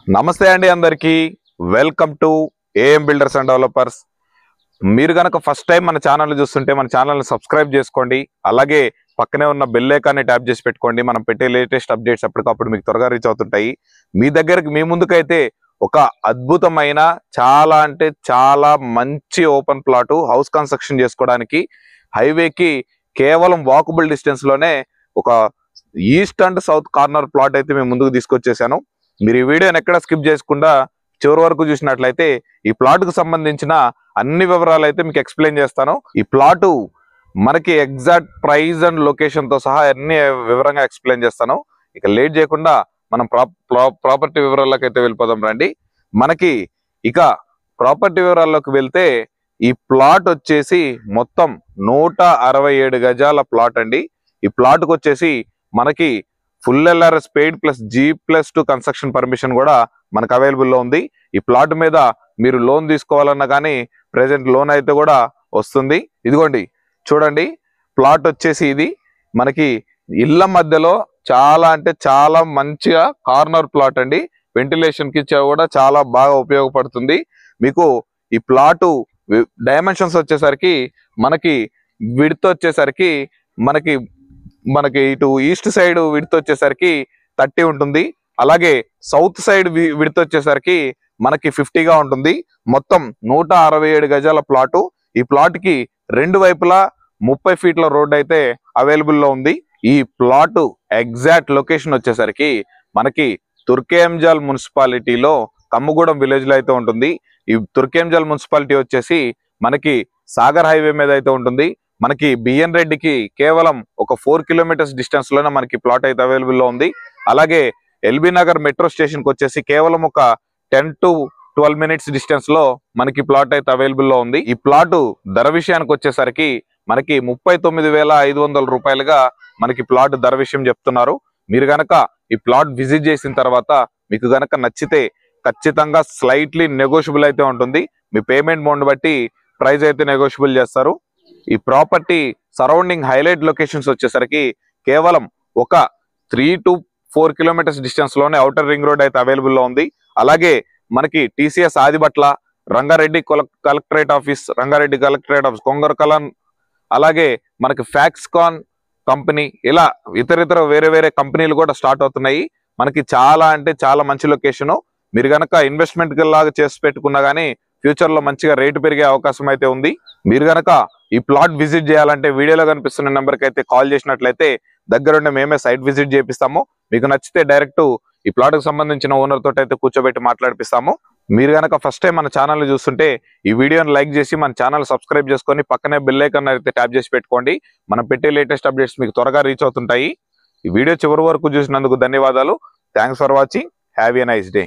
నమస్తే అండి అందరికీ welcome to AM builders and developers. మీరు గనక ఫస్ట్ టైం మన ఛానల్ చూస్తుంటే మన ఛానల్ని సబ్స్క్రైబ్ చేసుకోండి. అలాగే పక్కనే ఉన్న బెల్ ఐకాన్ని ట్యాప్ చేసి పెట్టుకోండి. మనం పెట్టే లేటెస్ట్ అప్డేట్స్ అప్పటికప్పుడు మీకు త్వరగా రీచ్ అవుతుంటాయి. మీ ముందుకైతే ఒక అద్భుతమైన చాలా అంటే చాలా మంచి ఓపెన్ ప్లాట్ హౌస్ కన్స్ట్రక్షన్ చేసుకోవడానికి హైవేకి కేవలం వాకబుల్ డిస్టెన్స్ లోనే ఒక east and south corner plot అయితే మేము ముందుకు తీసుకొచ్చేసాను. మీరు ఈ వీడియోని ఎక్కడ స్కిప్ చేయకుండా చివరి వరకు చూసినట్లయితే ఈ ప్లాట్ కు సంబంధించిన అన్ని వివరాలు అయితే మీకు ఎక్స్ప్లెయిన్ చేస్తాను. ఈ ప్లాట్ మనకి ఎగ్జాక్ట్ ప్రైస్ అండ్ లొకేషన్ తో సహా అన్ని వివరంగా ఎక్స్ప్లెయిన్ చేస్తాను. ఇక లేట్ చేయకుండా మనం ప్రాపర్టీ వివరాల్లోకి అయితే వెళ్ళిపోదాం రండి. మనకి ఇక ప్రాపర్టీ వివరాల్లోకి వెళ్తే ఈ ప్లాట్ వచ్చేసి మొత్తం 167 గజాల ప్లాట్ అండి. ఈ ప్లాట్ కు వచ్చేసి మనకి full LRS paid plus G+2 construction permission కూడా మనకు అవైలబుల్ లో ఉంది. ఈ ప్లాట్ మీద మీరు లోన్ తీసుకోవాలన్నా కానీ ప్రెసెంట్ లోన్ అయితే కూడా వస్తుంది. ఇదిగోండి చూడండి, ప్లాట్ వచ్చేసి ఇది మనకి ఇళ్ల మధ్యలో చాలా అంటే చాలా మంచిగా కార్నర్ ప్లాట్ అండి. వెంటిలేషన్ కి కూడా చాలా బాగా ఉపయోగపడుతుంది. మీకు ఈ ప్లాట్ డైమెన్షన్స్ వచ్చేసరికి మనకి విడ్త్ వచ్చేసరికి మనకి ఇటు ఈస్ట్ సైడ్ విడ్త్ వచ్చేసరికి 30 ఉంటుంది. అలాగే సౌత్ సైడ్ విడ్త్ వచ్చేసరికి మనకి 50గా ఉంటుంది. మొత్తం 167 గజాల ప్లాటు. ఈ ప్లాట్ కి రెండు వైపులా 30 ఫీట్ల రోడ్ అయితే అవైలబుల్ లో ఉంది. ఈ ప్లాట్ ఎగ్జాక్ట్ లొకేషన్ వచ్చేసరికి మనకి తుర్కేంజల్ మున్సిపాలిటీలో కమ్మగూడెం విలేజ్ లో అయితే ఉంటుంది. ఈ తుర్కేంజల్ మున్సిపాలిటీ వచ్చేసి మనకి సాగర్ హైవే మీద అయితే ఉంటుంది. మనకి బిఎన్ రెడ్డికి కేవలం ఒక 4 కిలోమీటర్స్ డిస్టెన్స్ లోనే మనకి ప్లాట్ అయితే అవైలబుల్ లో ఉంది. అలాగే ఎల్బీ నగర్ మెట్రో స్టేషన్ కి వచ్చేసి కేవలం ఒక 10 to 12 మినిట్స్ డిస్టెన్స్ లో మనకి ప్లాట్ అయితే అవైలబుల్ లో ఉంది. ఈ ప్లాట్ ధర విషయానికి వచ్చేసరికి మనకి 39,500 రూపాయలుగా మనకి ప్లాట్ ధర విషయం చెప్తున్నారు. మీరు గనక ఈ ప్లాట్ విజిట్ చేసిన తర్వాత మీకు గనక నచ్చితే ఖచ్చితంగా స్లైట్లీ నెగోషియబుల్ అయితే ఉంటుంది. మీ పేమెంట్ మోడ్ బట్టి ప్రైస్ అయితే నెగోషియబుల్ చేస్తారు. ఈ ప్రాపర్టీ సరౌండింగ్ హైలైట్ లొకేషన్స్ వచ్చేసరికి కేవలం ఒక 3 to 4 కిలోమీటర్స్ డిస్టెన్స్ లోనే ఔటర్ రింగ్ రోడ్ అయితే అవైలబుల్ లో ఉంది. అలాగే మనకి TCS Adibatla, Rangareddy collectorate office Kongarakalan, అలాగే మనకి ఫ్యాక్స్కాన్ కంపెనీ, ఇలా ఇతర వేరే కంపెనీలు కూడా స్టార్ట్ అవుతున్నాయి. మనకి చాలా అంటే చాలా మంచి లొకేషన్. మీరు గనక ఇన్వెస్ట్మెంట్ లాగా చేసి పెట్టుకున్నా గానీ ఫ్యూచర్ లో మంచిగా రేటు పెరిగే అవకాశం అయితే ఉంది. మీరు గనక ఈ ప్లాట్ విజిట్ చేయాలంటే వీడియోలో కనిపిస్తున్న నెంబర్ కి అయితే కాల్ చేసినట్లయితే దగ్గరుండి మేమే సైట్ విజిట్ చేపిస్తాము. మీకు నచ్చితే డైరెక్ట్ ఈ ప్లాట్ కు సంబంధించిన ఓనర్ తోటి అయితే కూర్చోబెట్టి మాట్లాడిపిస్తాము. మీరు గనక ఫస్ట్ టైం మన ఛానల్ చూస్తుంటే ఈ వీడియోని లైక్ చేసి మన ఛానల్ సబ్స్క్రైబ్ చేసుకొని పక్కనే బెల్ ఐకాన్ అయితే ట్యాప్ చేసి పెట్టుకోండి. మనం పెట్టే లేటెస్ట్ అప్డేట్స్ మీకు త్వరగా రీచ్ అవుతుంటాయి. ఈ వీడియో చివరి వరకు చూసినందుకు ధన్యవాదాలు. Thanks for watching. Have a nice day.